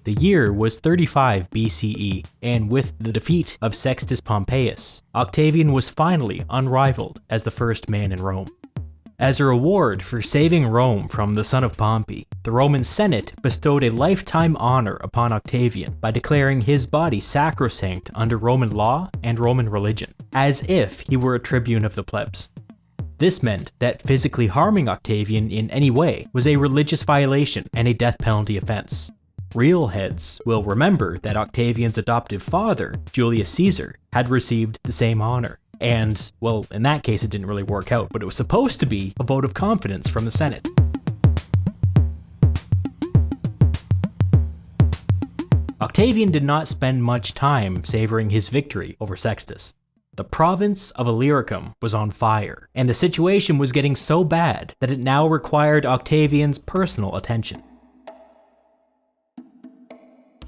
The year was 35 BCE, and with the defeat of Sextus Pompeius, Octavian was finally unrivaled as the first man in Rome. As a reward for saving Rome from the son of Pompey, the Roman Senate bestowed a lifetime honor upon Octavian by declaring his body sacrosanct under Roman law and Roman religion, as if he were a tribune of the plebs. This meant that physically harming Octavian in any way was a religious violation and a death penalty offense. Real heads will remember that Octavian's adoptive father, Julius Caesar, had received the same honor. And, well, in that case it didn't really work out, but it was supposed to be a vote of confidence from the Senate. Octavian did not spend much time savoring his victory over Sextus. The province of Illyricum was on fire, and the situation was getting so bad that it now required Octavian's personal attention.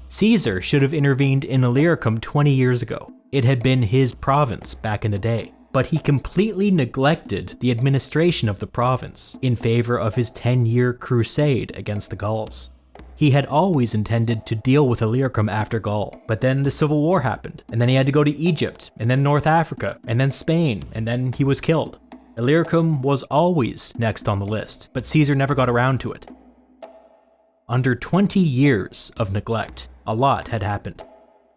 Caesar should have intervened in Illyricum 20 years ago. It had been his province back in the day, but he completely neglected the administration of the province in favor of his 10-year crusade against the Gauls. He had always intended to deal with Illyricum after Gaul, but then the Civil War happened, and then he had to go to Egypt, and then North Africa, and then Spain, and then he was killed. Illyricum was always next on the list, but Caesar never got around to it. Under 20 years of neglect, a lot had happened.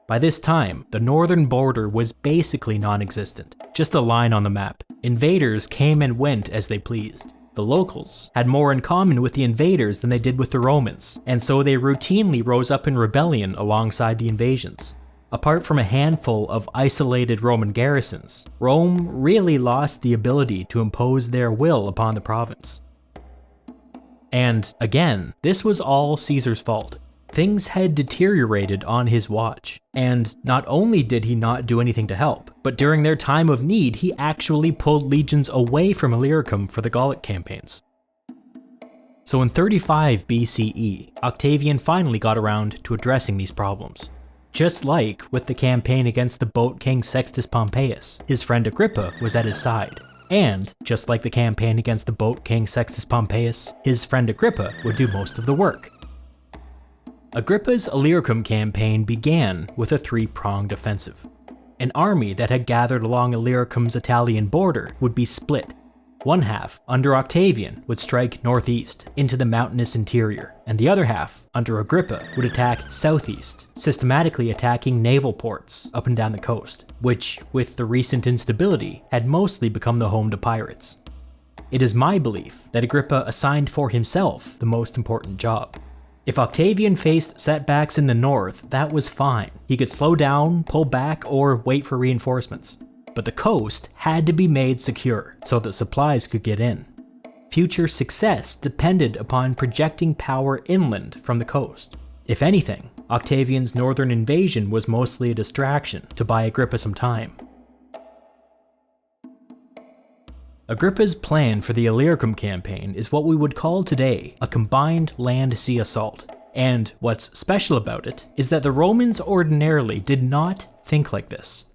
By this time, the northern border was basically non-existent, just a line on the map. Invaders came and went as they pleased. The locals had more in common with the invaders than they did with the Romans, and so they routinely rose up in rebellion alongside the invasions. Apart from a handful of isolated Roman garrisons, Rome really lost the ability to impose their will upon the province. And again, this was all Caesar's fault. Things had deteriorated on his watch, and not only did he not do anything to help, but during their time of need he actually pulled legions away from Illyricum for the Gallic campaigns. So in 35 BCE, Octavian finally got around to addressing these problems. Just like with the campaign against the boat king Sextus Pompeius, his friend Agrippa was at his side. And, just like the campaign against the boat king Sextus Pompeius, his friend Agrippa would do most of the work. Agrippa's Illyricum campaign began with a three-pronged offensive. An army that had gathered along Illyricum's Italian border would be split. One half, under Octavian, would strike northeast into the mountainous interior, and the other half, under Agrippa, would attack southeast, systematically attacking naval ports up and down the coast, which, with the recent instability, had mostly become the home to pirates. It is my belief that Agrippa assigned for himself the most important job. If Octavian faced setbacks in the north, that was fine. He could slow down, pull back, or wait for reinforcements. But the coast had to be made secure so that supplies could get in. Future success depended upon projecting power inland from the coast. If anything, Octavian's northern invasion was mostly a distraction to buy Agrippa some time. Agrippa's plan for the Illyricum campaign is what we would call today a combined land-sea assault. And what's special about it is that the Romans ordinarily did not think like this.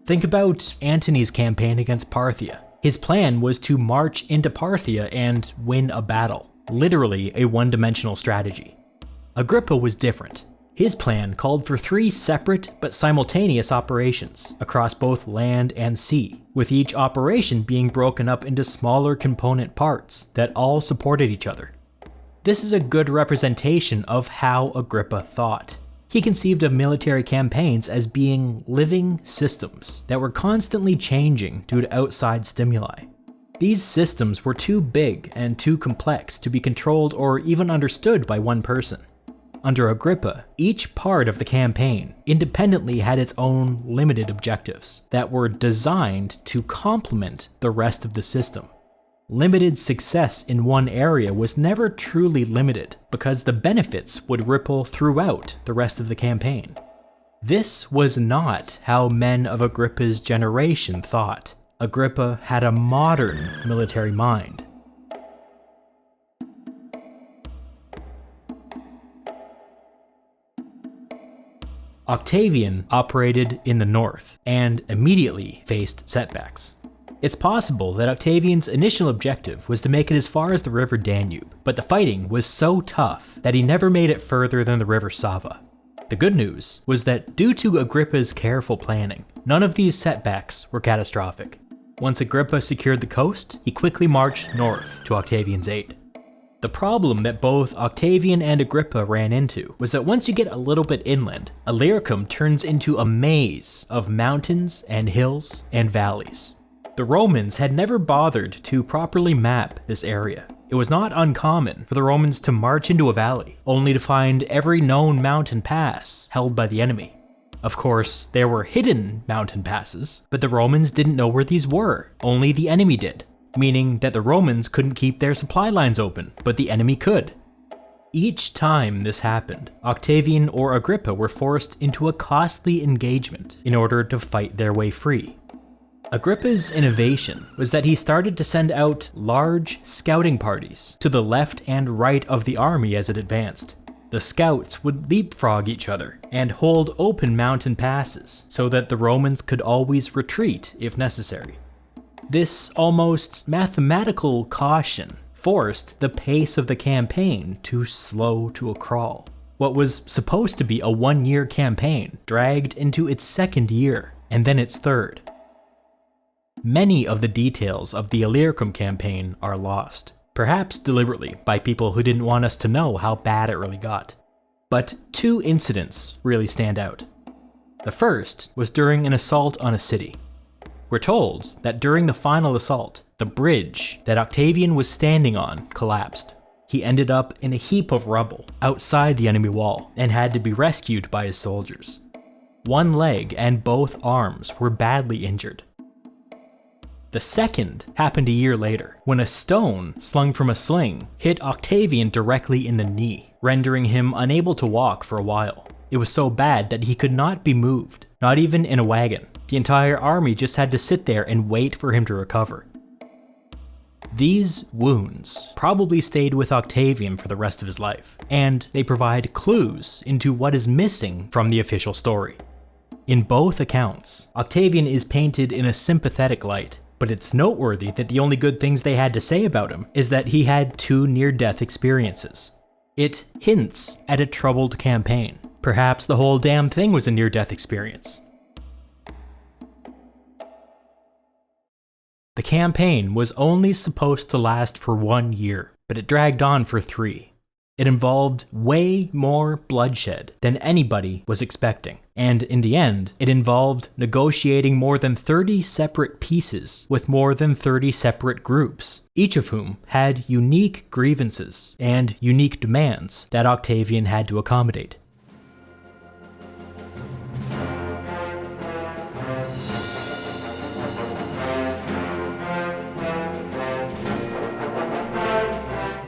Think about Antony's campaign against Parthia. His plan was to march into Parthia and win a battle, literally a one-dimensional strategy. Agrippa was different. His plan called for 3 separate but simultaneous operations across both land and sea, with each operation being broken up into smaller component parts that all supported each other. This is a good representation of how Agrippa thought. He conceived of military campaigns as being living systems that were constantly changing due to outside stimuli. These systems were too big and too complex to be controlled or even understood by one person. Under Agrippa, each part of the campaign independently had its own limited objectives that were designed to complement the rest of the system. Limited success in one area was never truly limited because the benefits would ripple throughout the rest of the campaign. This was not how men of Agrippa's generation thought. Agrippa had a modern military mind. Octavian operated in the north and immediately faced setbacks. It's possible that Octavian's initial objective was to make it as far as the river Danube, but the fighting was so tough that he never made it further than the river Sava. The good news was that due to Agrippa's careful planning, none of these setbacks were catastrophic. Once Agrippa secured the coast, he quickly marched north to Octavian's aid. The problem that both Octavian and Agrippa ran into was that once you get a little bit inland, Illyricum turns into a maze of mountains and hills and valleys. The Romans had never bothered to properly map this area. It was not uncommon for the Romans to march into a valley, only to find every known mountain pass held by the enemy. Of course, there were hidden mountain passes, but the Romans didn't know where these were, only the enemy did. Meaning that the Romans couldn't keep their supply lines open, but the enemy could. Each time this happened, Octavian or Agrippa were forced into a costly engagement in order to fight their way free. Agrippa's innovation was that he started to send out large scouting parties to the left and right of the army as it advanced. The scouts would leapfrog each other and hold open mountain passes so that the Romans could always retreat if necessary. This almost mathematical caution forced the pace of the campaign to slow to a crawl. What was supposed to be a 1-year campaign dragged into its 2nd year, and then its 3rd. Many of the details of the Illyricum campaign are lost, perhaps deliberately by people who didn't want us to know how bad it really got. But 2 incidents really stand out. The first was during an assault on a city. We're told that during the final assault, the bridge that Octavian was standing on collapsed. He ended up in a heap of rubble outside the enemy wall and had to be rescued by his soldiers. 1 leg and both arms were badly injured. The second happened a year later, when a stone slung from a sling hit Octavian directly in the knee, rendering him unable to walk for a while. It was so bad that he could not be moved, not even in a wagon. The entire army just had to sit there and wait for him to recover. These wounds probably stayed with Octavian for the rest of his life, and they provide clues into what is missing from the official story. In both accounts, Octavian is painted in a sympathetic light, but it's noteworthy that the only good things they had to say about him is that he had 2 near-death experiences. It hints at a troubled campaign. Perhaps the whole damn thing was a near-death experience. The campaign was only supposed to last for 1 year, but it dragged on for 3. It involved way more bloodshed than anybody was expecting, and in the end, it involved negotiating more than 30 separate pieces with more than 30 separate groups, each of whom had unique grievances and unique demands that Octavian had to accommodate.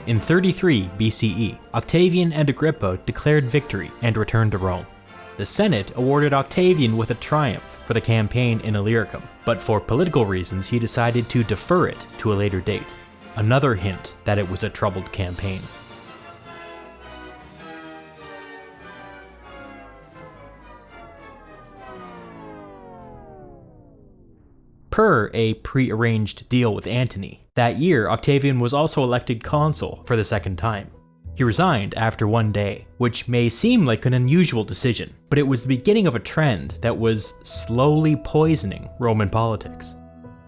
In 33 B.C.E., Octavian and Agrippa declared victory and returned to Rome. The Senate awarded Octavian with a triumph for the campaign in Illyricum, but for political reasons he decided to defer it to a later date. Another hint that it was a troubled campaign. Per a pre-arranged deal with Antony, that year Octavian was also elected consul for the 2nd time. He resigned after 1 day, which may seem like an unusual decision, but it was the beginning of a trend that was slowly poisoning Roman politics.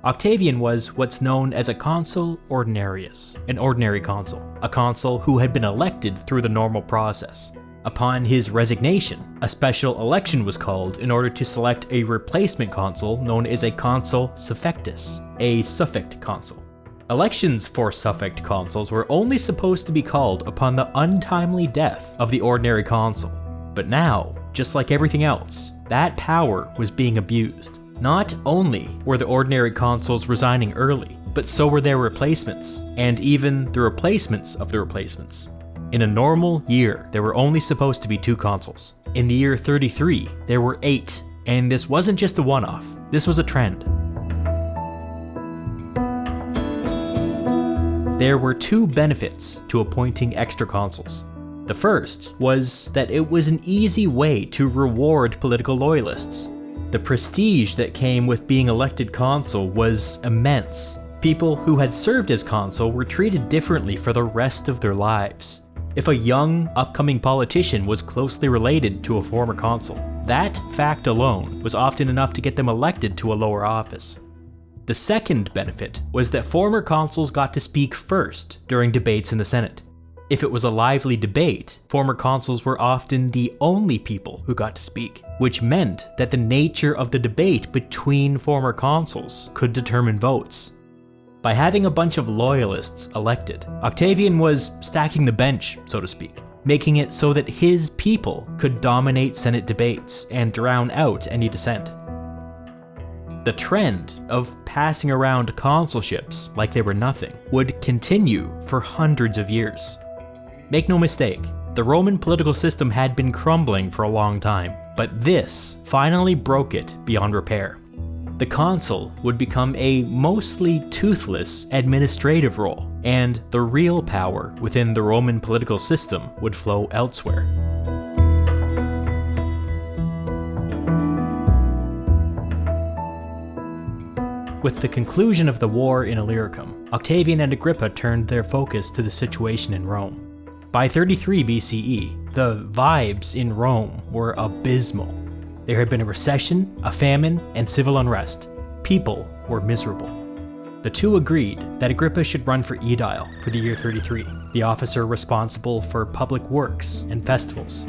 Octavian was what's known as a consul ordinarius, an ordinary consul, a consul who had been elected through the normal process. Upon his resignation, a special election was called in order to select a replacement consul known as a consul suffectus, a suffect consul. Elections for suffect consuls were only supposed to be called upon the untimely death of the ordinary consul. But now, just like everything else, that power was being abused. Not only were the ordinary consuls resigning early, but so were their replacements, and even the replacements of the replacements. In a normal year, there were only supposed to be 2 consuls. In the year 33, there were 8, and this wasn't just a one-off, this was a trend. There were 2 benefits to appointing extra consuls. The first was that it was an easy way to reward political loyalists. The prestige that came with being elected consul was immense. People who had served as consul were treated differently for the rest of their lives. if a young, upcoming politician was closely related to a former consul. That fact alone was often enough to get them elected to a lower office. The second benefit was that former consuls got to speak first during debates in the Senate. If it was a lively debate, former consuls were often the only people who got to speak, which meant that the nature of the debate between former consuls could determine votes. By having a bunch of loyalists elected, Octavian was stacking the bench, so to speak, making it so that his people could dominate Senate debates and drown out any dissent. The trend of passing around consulships like they were nothing would continue for hundreds of years. Make no mistake, the Roman political system had been crumbling for a long time, but this finally broke it beyond repair. The consul would become a mostly toothless administrative role, and the real power within the Roman political system would flow elsewhere. With the conclusion of the war in Illyricum, Octavian and Agrippa turned their focus to the situation in Rome. By 33 BCE, the vibes in Rome were abysmal. There had been a recession, a famine, and civil unrest. People were miserable. The two agreed that Agrippa should run for aedile for the year 33, the officer responsible for public works and festivals.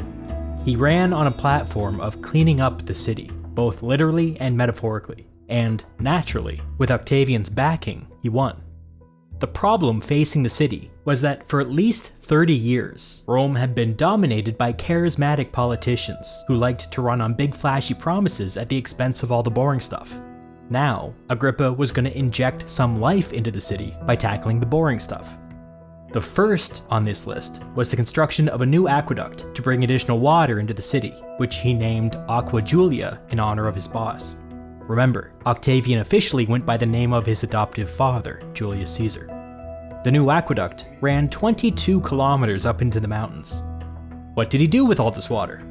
He ran on a platform of cleaning up the city, both literally and metaphorically, and naturally, with Octavian's backing, he won. The problem facing the city was that for at least 30 years, Rome had been dominated by charismatic politicians who liked to run on big flashy promises at the expense of all the boring stuff. Now, Agrippa was going to inject some life into the city by tackling the boring stuff. The first on this list was the construction of a new aqueduct to bring additional water into the city, which he named Aqua Julia in honor of his boss. Remember, Octavian officially went by the name of his adoptive father, Julius Caesar. The new aqueduct ran 22 kilometers up into the mountains. What did he do with all this water?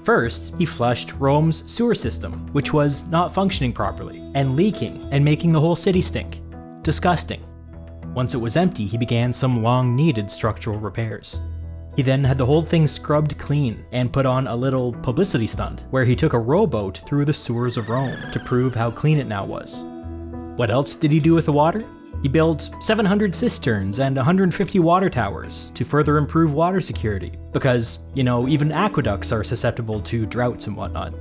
First, he flushed Rome's sewer system, which was not functioning properly, and leaking and making the whole city stink. Disgusting. Once it was empty, he began some long-needed structural repairs. He then had the whole thing scrubbed clean and put on a little publicity stunt where he took a rowboat through the sewers of Rome to prove how clean it now was. What else did he do with the water? He built 700 cisterns and 150 water towers to further improve water security because, even aqueducts are susceptible to droughts and whatnot.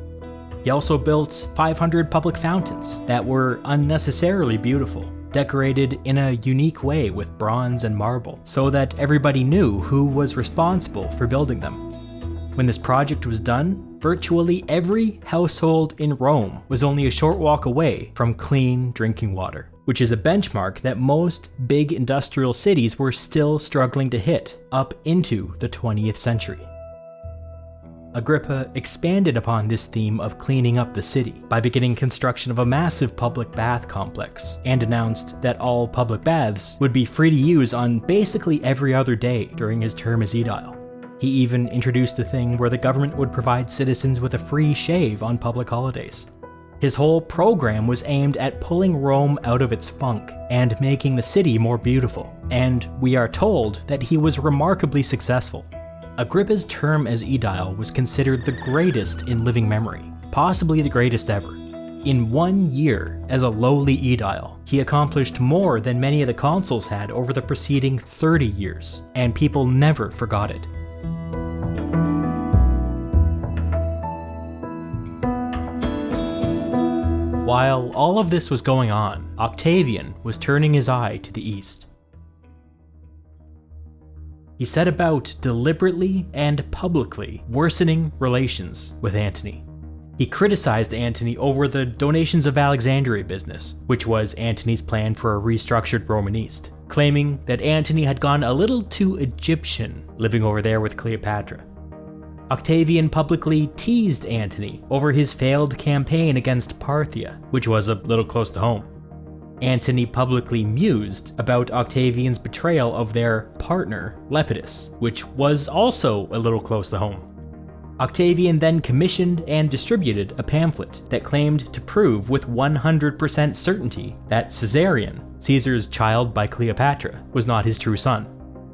He also built 500 public fountains that were unnecessarily beautiful, decorated in a unique way with bronze and marble, so that everybody knew who was responsible for building them. When this project was done, virtually every household in Rome was only a short walk away from clean drinking water, which is a benchmark that most big industrial cities were still struggling to hit up into the 20th century. Agrippa expanded upon this theme of cleaning up the city by beginning construction of a massive public bath complex, and announced that all public baths would be free to use on basically every other day during his term as aedile. He even introduced a thing where the government would provide citizens with a free shave on public holidays. His whole program was aimed at pulling Rome out of its funk and making the city more beautiful, and we are told that he was remarkably successful. Agrippa's term as aedile was considered the greatest in living memory, possibly the greatest ever. In 1 year as a lowly aedile, he accomplished more than many of the consuls had over the preceding 30 years, and people never forgot it. While all of this was going on, Octavian was turning his eye to the east. He set about deliberately and publicly worsening relations with Antony. He criticized Antony over the donations of Alexandria business, which was Antony's plan for a restructured Roman East, claiming that Antony had gone a little too Egyptian living over there with Cleopatra. Octavian publicly teased Antony over his failed campaign against Parthia, which was a little close to home. Antony publicly mused about Octavian's betrayal of their partner, Lepidus, which was also a little close to home. Octavian then commissioned and distributed a pamphlet that claimed to prove with 100% certainty that Caesarion, Caesar's child by Cleopatra, was not his true son.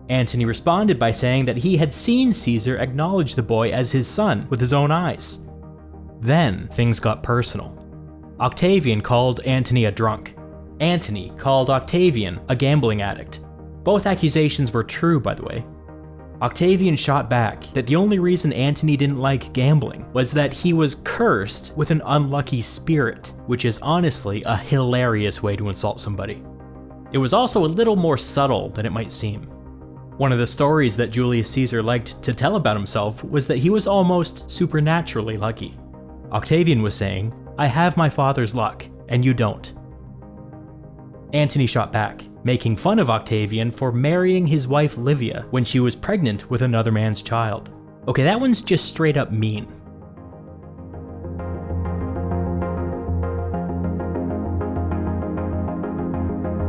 Antony responded by saying that he had seen Caesar acknowledge the boy as his son with his own eyes. Then things got personal. Octavian called Antony a drunk. Antony called Octavian a gambling addict. Both accusations were true, by the way. Octavian shot back that the only reason Antony didn't like gambling was that he was cursed with an unlucky spirit, which is honestly a hilarious way to insult somebody. It was also a little more subtle than it might seem. One of the stories that Julius Caesar liked to tell about himself was that he was almost supernaturally lucky. Octavian was saying, "I have my father's luck, and you don't." Antony shot back, making fun of Octavian for marrying his wife Livia when she was pregnant with another man's child. Okay, that one's just straight up mean.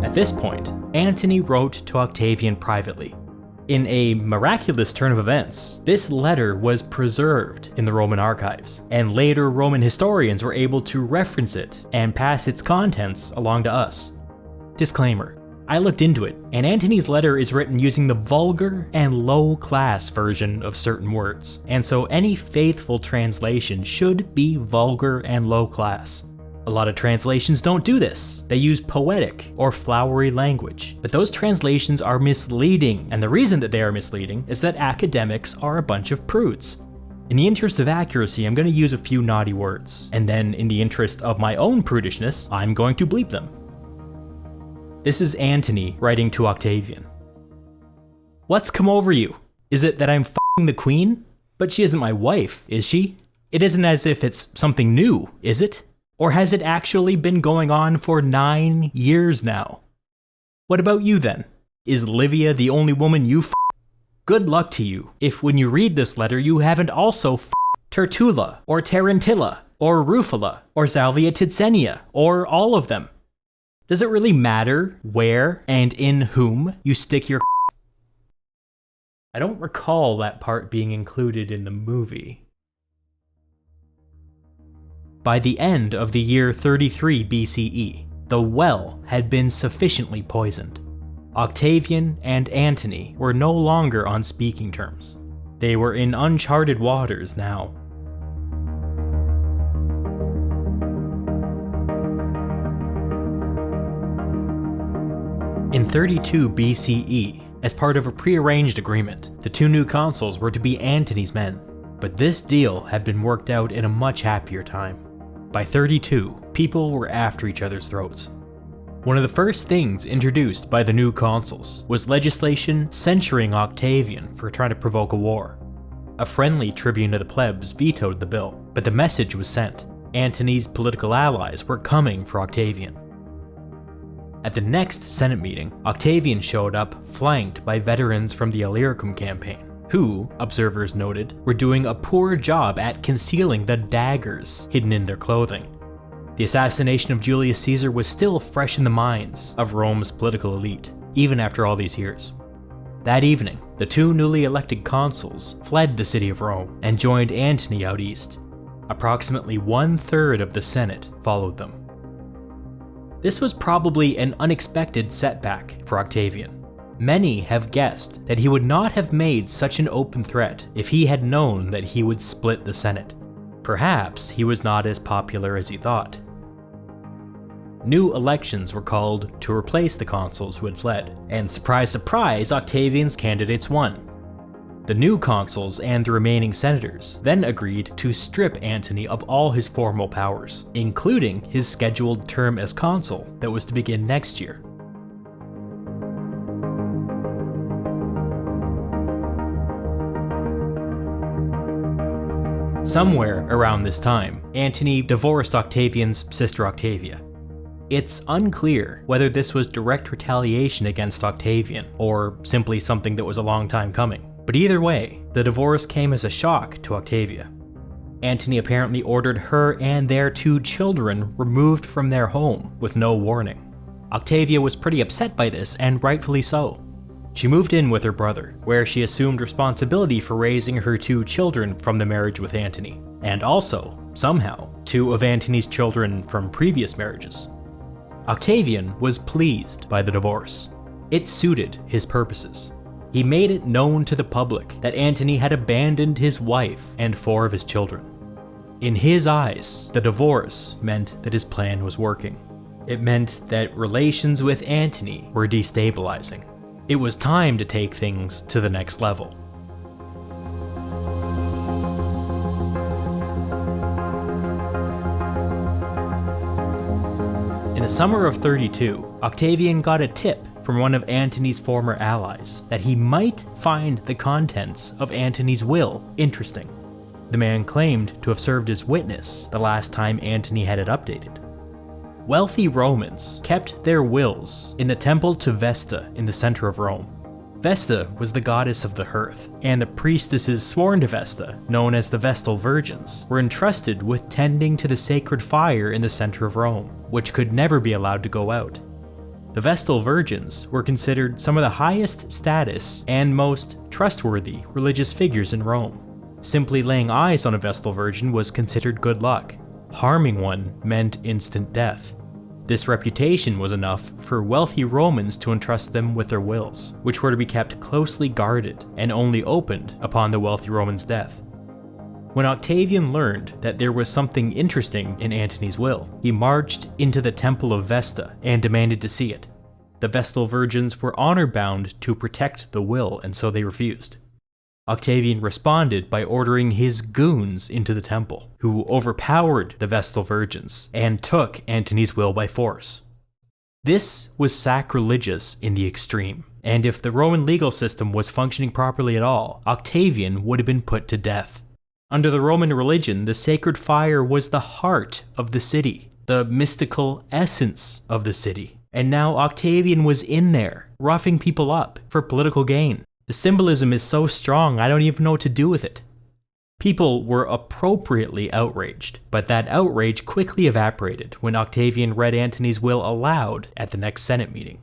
At this point, Antony wrote to Octavian privately. In a miraculous turn of events, this letter was preserved in the Roman archives, and later Roman historians were able to reference it and pass its contents along to us. Disclaimer: I looked into it, and Antony's letter is written using the vulgar and low-class version of certain words, and so any faithful translation should be vulgar and low-class. A lot of translations don't do this. They use poetic or flowery language, but those translations are misleading, and the reason that they are misleading is that academics are a bunch of prudes. In the interest of accuracy, I'm going to use a few naughty words, and then in the interest of my own prudishness, I'm going to bleep them. This is Antony writing to Octavian. What's come over you? Is it that I'm f***ing the queen? But she isn't my wife, is she? It isn't as if it's something new, is it? Or has it actually been going on for 9 years now? What about you then? Is Livia the only woman you f***? Good luck to you if when you read this letter you haven't also f***ed Tertulla, or Tarantilla, or Rufula, or Salvia Tidsenia, or all of them. Does it really matter where and in whom you stick your I don't recall that part being included in the movie. By the end of the year 33 BCE, the well had been sufficiently poisoned. Octavian and Antony were no longer on speaking terms. They were in uncharted waters now. In 32 BCE, as part of a prearranged agreement, the two new consuls were to be Antony's men, but this deal had been worked out in a much happier time. By 32, people were after each other's throats. One of the first things introduced by the new consuls was legislation censuring Octavian for trying to provoke a war. A friendly tribune of the plebs vetoed the bill, but the message was sent. Antony's political allies were coming for Octavian. At the next Senate meeting, Octavian showed up flanked by veterans from the Illyricum campaign, who, observers noted, were doing a poor job at concealing the daggers hidden in their clothing. The assassination of Julius Caesar was still fresh in the minds of Rome's political elite, even after all these years. That evening, the two newly elected consuls fled the city of Rome and joined Antony out east. Approximately 1/3 of the Senate followed them. This was probably an unexpected setback for Octavian. Many have guessed that he would not have made such an open threat if he had known that he would split the Senate. Perhaps he was not as popular as he thought. New elections were called to replace the consuls who had fled, and surprise surprise, Octavian's candidates won. The new consuls and the remaining senators then agreed to strip Antony of all his formal powers, including his scheduled term as consul that was to begin next year. Somewhere around this time, Antony divorced Octavian's sister Octavia. It's unclear whether this was direct retaliation against Octavian, or simply something that was a long time coming. But either way, the divorce came as a shock to Octavia. Antony apparently ordered her and their 2 children removed from their home with no warning. Octavia was pretty upset by this, and rightfully so. She moved in with her brother, where she assumed responsibility for raising her 2 children from the marriage with Antony, and also, somehow, 2 of Antony's children from previous marriages. Octavian was pleased by the divorce. It suited his purposes. He made it known to the public that Antony had abandoned his wife and 4 of his children. In his eyes, the divorce meant that his plan was working. It meant that relations with Antony were destabilizing. It was time to take things to the next level. In the summer of 32, Octavian got a tip from one of Antony's former allies that he might find the contents of Antony's will interesting. The man claimed to have served as witness the last time Antony had it updated. Wealthy Romans kept their wills in the temple to Vesta in the center of Rome. Vesta was the goddess of the hearth, and the priestesses sworn to Vesta, known as the Vestal Virgins, were entrusted with tending to the sacred fire in the center of Rome, which could never be allowed to go out. The Vestal Virgins were considered some of the highest status and most trustworthy religious figures in Rome. Simply laying eyes on a Vestal Virgin was considered good luck. Harming one meant instant death. This reputation was enough for wealthy Romans to entrust them with their wills, which were to be kept closely guarded and only opened upon the wealthy Roman's death. When Octavian learned that there was something interesting in Antony's will, he marched into the Temple of Vesta and demanded to see it. The Vestal Virgins were honor-bound to protect the will, and so they refused. Octavian responded by ordering his goons into the temple, who overpowered the Vestal Virgins and took Antony's will by force. This was sacrilegious in the extreme, and if the Roman legal system was functioning properly at all, Octavian would have been put to death. Under the Roman religion, the sacred fire was the heart of the city, the mystical essence of the city, and now Octavian was in there, roughing people up for political gain. The symbolism is so strong, I don't even know what to do with it. People were appropriately outraged, but that outrage quickly evaporated when Octavian read Antony's will aloud at the next Senate meeting.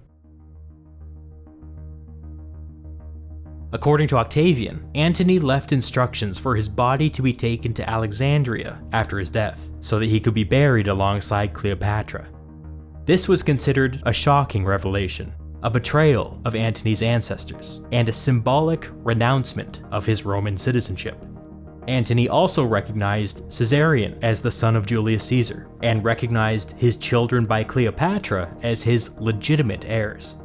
According to Octavian, Antony left instructions for his body to be taken to Alexandria after his death, so that he could be buried alongside Cleopatra. This was considered a shocking revelation, a betrayal of Antony's ancestors, and a symbolic renouncement of his Roman citizenship. Antony also recognized Caesarion as the son of Julius Caesar, and recognized his children by Cleopatra as his legitimate heirs.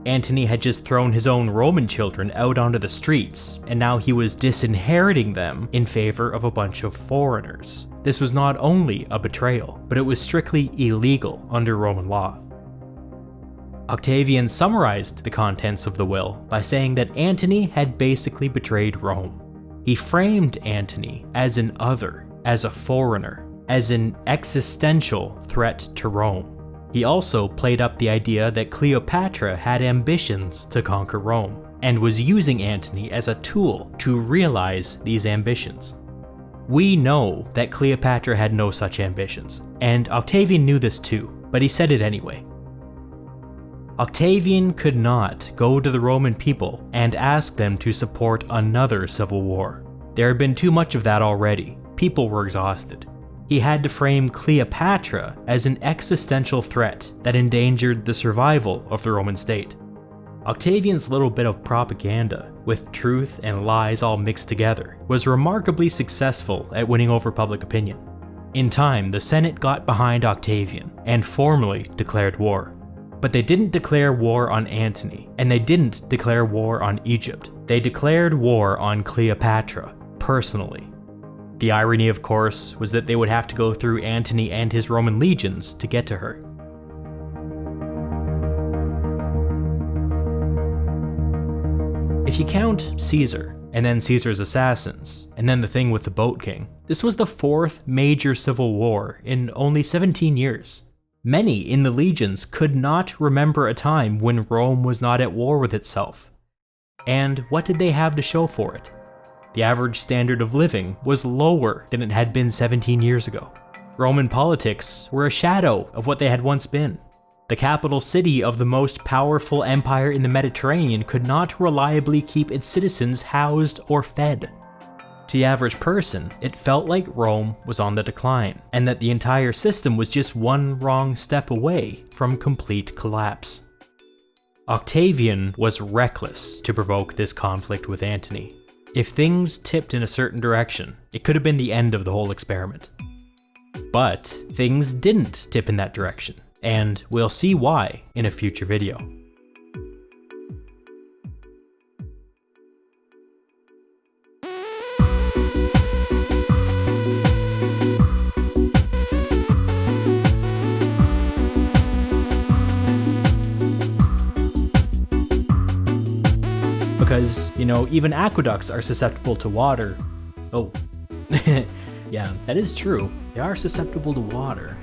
Antony had just thrown his own Roman children out onto the streets, and now he was disinheriting them in favor of a bunch of foreigners. This was not only a betrayal, but it was strictly illegal under Roman law. Octavian summarized the contents of the will by saying that Antony had basically betrayed Rome. He framed Antony as an other, as a foreigner, as an existential threat to Rome. He also played up the idea that Cleopatra had ambitions to conquer Rome, and was using Antony as a tool to realize these ambitions. We know that Cleopatra had no such ambitions, and Octavian knew this too, but he said it anyway. Octavian could not go to the Roman people and ask them to support another civil war. There had been too much of that already. People were exhausted. He had to frame Cleopatra as an existential threat that endangered the survival of the Roman state. Octavian's little bit of propaganda, with truth and lies all mixed together, was remarkably successful at winning over public opinion. In time, the Senate got behind Octavian and formally declared war. But they didn't declare war on Antony, and they didn't declare war on Egypt. They declared war on Cleopatra, personally. The irony, of course, was that they would have to go through Antony and his Roman legions to get to her. If you count Caesar, and then Caesar's assassins, and then the thing with the Boat King, this was the 4th major civil war in only 17 years. Many in the legions could not remember a time when Rome was not at war with itself. And what did they have to show for it? The average standard of living was lower than it had been 17 years ago. Roman politics were a shadow of what they had once been. The capital city of the most powerful empire in the Mediterranean could not reliably keep its citizens housed or fed. To the average person, it felt like Rome was on the decline, and that the entire system was just one wrong step away from complete collapse. Octavian was reckless to provoke this conflict with Antony. If things tipped in a certain direction, it could have been the end of the whole experiment. But things didn't tip in that direction, and we'll see why in a future video. Because, even aqueducts are susceptible to water. Oh, yeah, that is true. They are susceptible to water.